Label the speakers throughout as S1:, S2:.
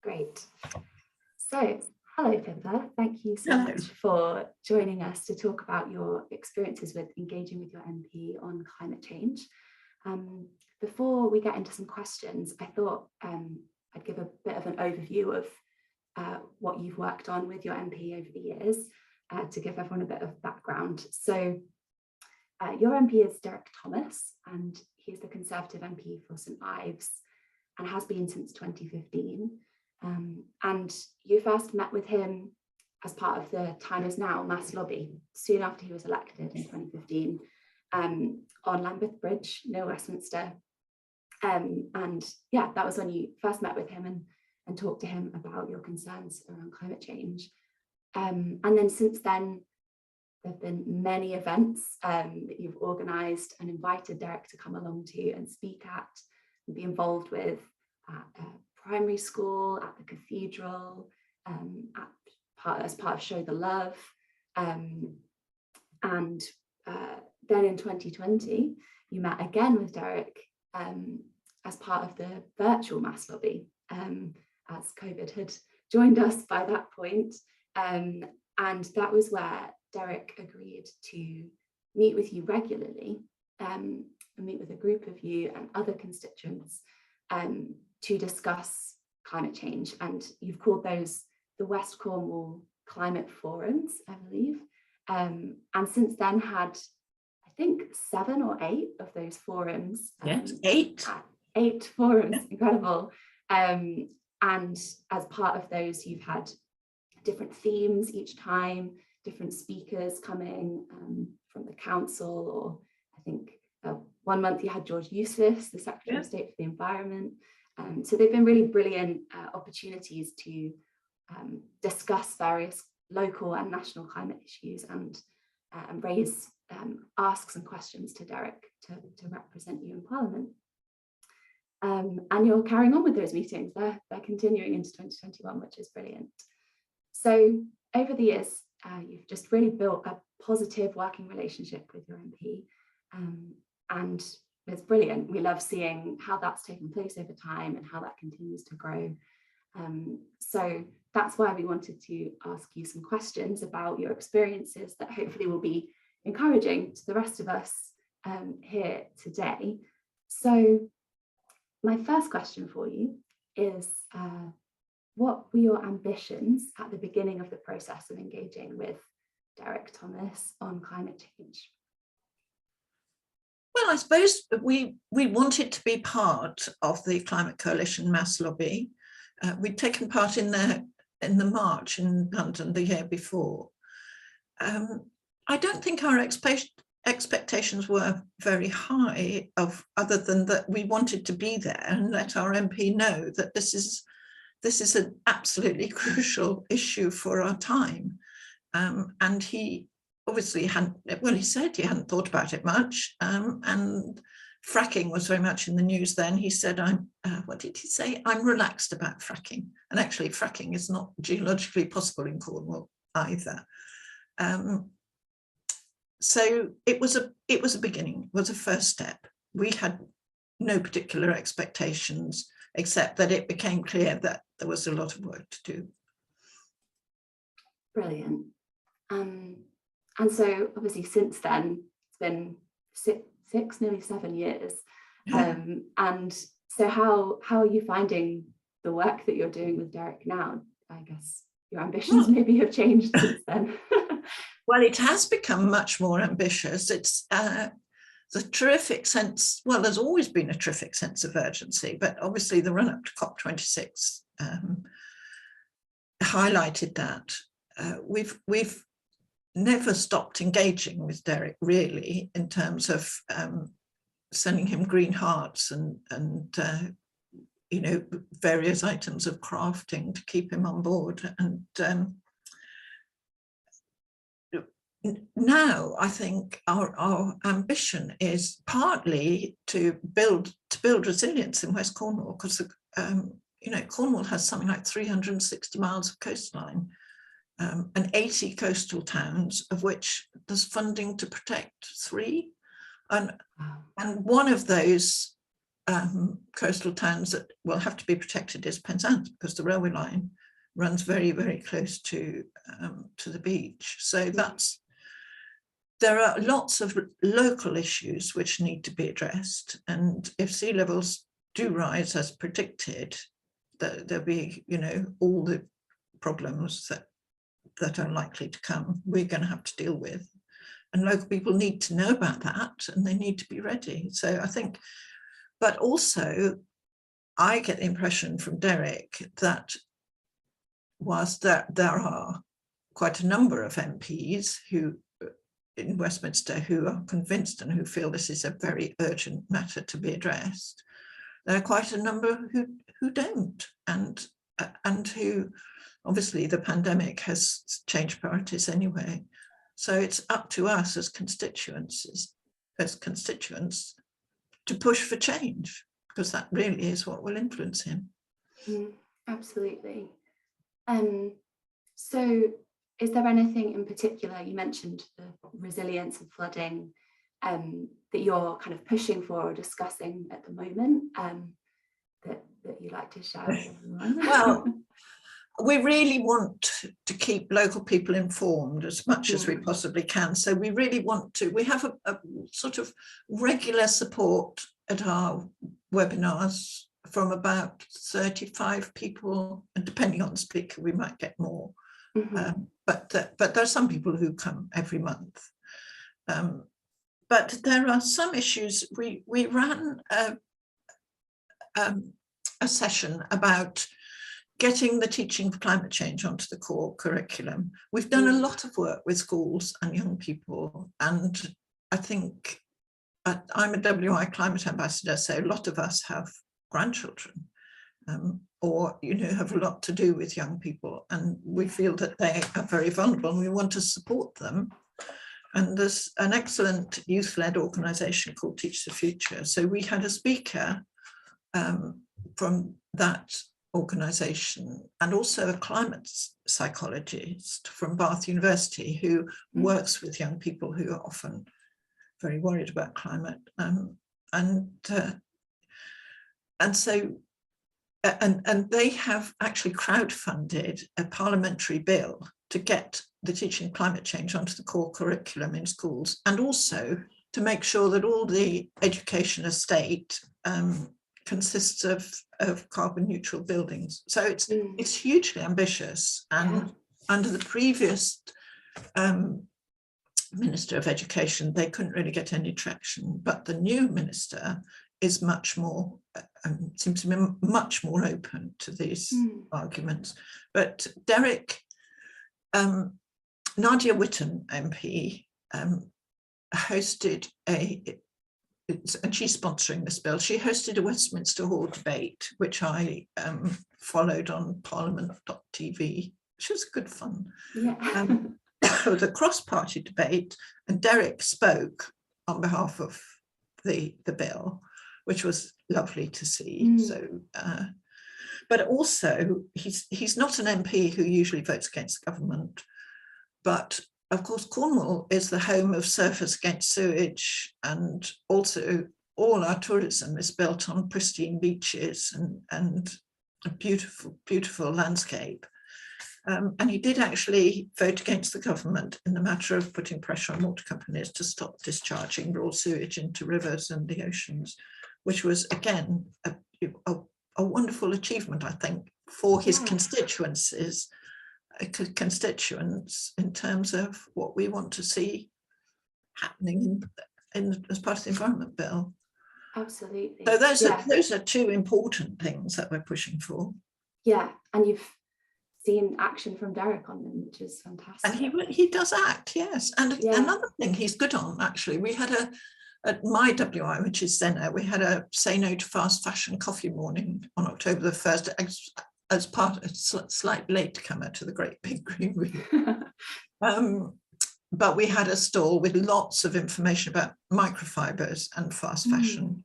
S1: Great. So, hello, Pippa. Thank you so
S2: Hello.
S1: much for joining us to talk about your experiences with engaging with your MP on climate change. Before we get into some questions, I thought I'd give a bit of an overview of what you've worked on with your MP over the years to give everyone a bit of background. So, your MP is Derek Thomas, and he's the Conservative MP for St Ives and has been since 2015. And you first met with him as part of the Time Is Now mass lobby soon after he was elected in 2015 on Lambeth Bridge near Westminster. And yeah, that was when you first met with him and talked to him about your concerns around climate change. And then since then, there have been many events that you've organised and invited Derek to come along to and speak at and be involved with at primary school, at the cathedral, as part of Show the Love. And then in 2020, you met again with Derek as part of the virtual mass lobby, as COVID had joined us by that point. And that was where Derek agreed to meet with you regularly and meet with a group of you and other constituents to discuss climate change. And you've called those the West Cornwall Climate Forums, I believe. And since then had, I think, 7 or 8 of those forums.
S2: Yes, 8.
S1: 8 forums, incredible. And as part of those, you've had different themes each time, different speakers coming from the council, or I think one month you had George Eustace, the Secretary of State for the Environment. So they've been really brilliant opportunities to discuss various local and national climate issues and raise asks and questions to Derek to represent you in Parliament. And you're carrying on with those meetings. They're continuing into 2021, which is brilliant. So over the years, you've just really built a positive working relationship with your MP, and it's brilliant. We love seeing how that's taken place over time and how that continues to grow. So that's why we wanted to ask you some questions about your experiences that hopefully will be encouraging to the rest of us here today. So my first question for you is, what were your ambitions at the beginning of the process of engaging with Derek Thomas on climate change?
S2: Well, I suppose we wanted to be part of the Climate Coalition mass lobby. We'd taken part in the march in London the year before. I don't think our expectations were very high, other than that we wanted to be there and let our MP know that this is an absolutely crucial issue for our time. And he obviously he said he hadn't thought about it much. And fracking was very much in the news then. He said, what did he say? I'm relaxed about fracking. And actually fracking is not geologically possible in Cornwall either. So it was a beginning, it was a first step. We had no particular expectations, except that it became clear that there was a lot of work to do.
S1: Brilliant. And so obviously since then, it's been six, nearly 7 years. And so how are you finding the work that you're doing with Derek now? I guess your ambitions maybe have changed since then.
S2: Well, it has become much more ambitious. It's the terrific sense, well, there's always been a terrific sense of urgency, but obviously the run-up to COP26 highlighted that. We've never stopped engaging with Derek, really, in terms of sending him green hearts and various items of crafting to keep him on board. And now I think our ambition is partly to build resilience in West Cornwall, because Cornwall has something like 360 miles of coastline and 80 coastal towns, of which there's funding to protect 3. And one of those coastal towns that will have to be protected is Penzance, because the railway line runs very, very close to the beach. So there are lots of local issues which need to be addressed. And if sea levels do rise as predicted, there'll be, all the problems that are likely to come, we're going to have to deal with. And local people need to know about that, and they need to be ready. So I think, but also I get the impression from Derek that whilst there are quite a number of MPs who in Westminster who are convinced and who feel this is a very urgent matter to be addressed, there are quite a number who don't, and who, obviously the pandemic has changed priorities anyway. So it's up to us as constituents to push for change, because that really is what will influence him.
S1: Absolutely. So is there anything in particular, you mentioned the resilience and flooding, that you're kind of pushing for or discussing at the moment, that you'd like to share with everyone?
S2: Well, we really want to keep local people informed as much as we possibly can. So we really want to, we have a sort of regular support at our webinars from about 35 people, and depending on the speaker, we might get more. But there are some people who come every month. But there are some issues. We ran a session about getting the teaching of climate change onto the core curriculum. We've done a lot of work with schools and young people, and I think I'm a WI climate ambassador, so a lot of us have grandchildren, or have a lot to do with young people, and we feel that they are very vulnerable and we want to support them. And there's an excellent youth-led organisation called Teach the Future. So we had a speaker from that organisation, and also a climate psychologist from Bath University who works with young people who are often very worried about climate. And they have actually crowdfunded a parliamentary bill to get the teaching climate change onto the core curriculum in schools, and also to make sure that all the education estate consists of carbon neutral buildings. So it's hugely ambitious, and under the previous Minister of Education, they couldn't really get any traction, but the new minister is much more, seems to be much more open to these arguments. But Derek, Nadia Whitton MP hosted and she's sponsoring this bill, she hosted a Westminster Hall debate, which I followed on parliament.tv, which was good fun. It was a cross-party debate, and Derek spoke on behalf of the bill, which was lovely to see. So, but also he's not an MP who usually votes against the government, but of course Cornwall is the home of Surfers Against Sewage, and also all our tourism is built on pristine beaches and a beautiful, beautiful landscape. And he did actually vote against the government in the matter of putting pressure on water companies to stop discharging raw sewage into rivers and the oceans, which was, again, a wonderful achievement, I think, for his constituents in terms of what we want to see happening as part of the Environment Bill.
S1: Absolutely.
S2: So those are two important things that we're pushing for. Yeah,
S1: and you've seen action from Derek on them, which is fantastic.
S2: And he does act, yes. And another thing he's good on, actually, we had at my WI, which is Zena, we had a Say No to Fast Fashion coffee morning on October the 1st as part of a slight latecomer to the Great Big Green Room. But we had a stall with lots of information about microfibers and fast fashion.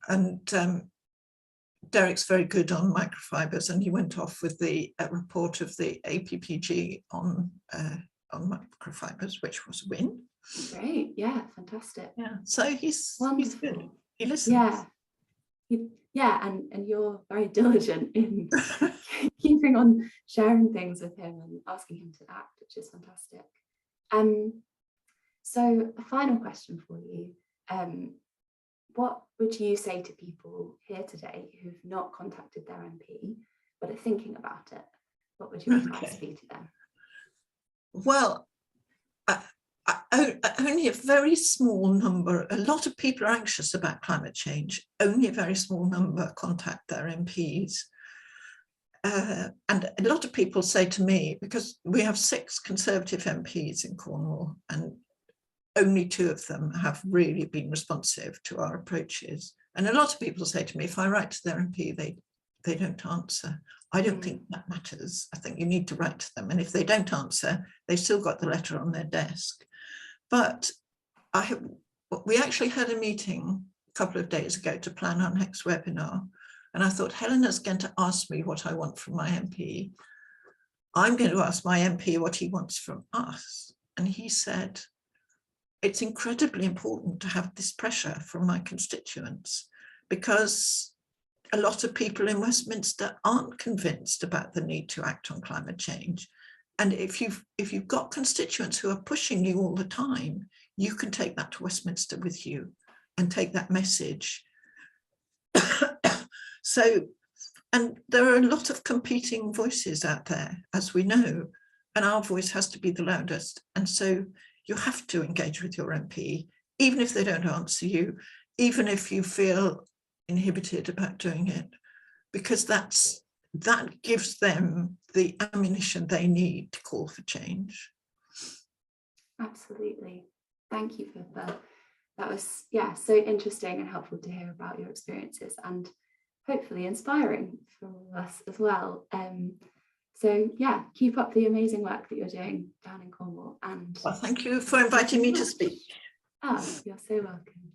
S2: And Derek's very good on microfibers, and he went off with the report of the APPG on microfibers, which was a win.
S1: Great, yeah, fantastic.
S2: Yeah, so he's good. He listens.
S1: Yeah, Yeah, and you're very diligent in keeping on sharing things with him and asking him to act, which is fantastic. So a final question for you. What would you say to people here today who've not contacted their MP but are thinking about it? What would your advice be to them?
S2: Well, only a very small number, a lot of people are anxious about climate change. Only a very small number contact their MPs. And a lot of people say to me, because we have 6 Conservative MPs in Cornwall, and only 2 of them have really been responsive to our approaches. And a lot of people say to me, if I write to their MP, they don't answer. I don't think that matters. I think you need to write to them. And if they don't answer, they've still got the letter on their desk. But we actually had a meeting a couple of days ago to plan our next webinar. And I thought, Helena's going to ask me what I want from my MP. I'm going to ask my MP what he wants from us. And he said, it's incredibly important to have this pressure from my constituents, because a lot of people in Westminster aren't convinced about the need to act on climate change. And if you've got constituents who are pushing you all the time, you can take that to Westminster with you and take that message. So, and there are a lot of competing voices out there, as we know, and our voice has to be the loudest. And so you have to engage with your MP, even if they don't answer you, even if you feel inhibited about doing it, because that gives them the ammunition they need to call for change.
S1: Absolutely. Thank you, Pippa. That was, yeah, so interesting and helpful to hear about your experiences, and hopefully inspiring for all of us as well. So yeah, keep up the amazing work that you're doing down in Cornwall. And
S2: well, thank you for inviting me to speak.
S1: Oh, you're so welcome.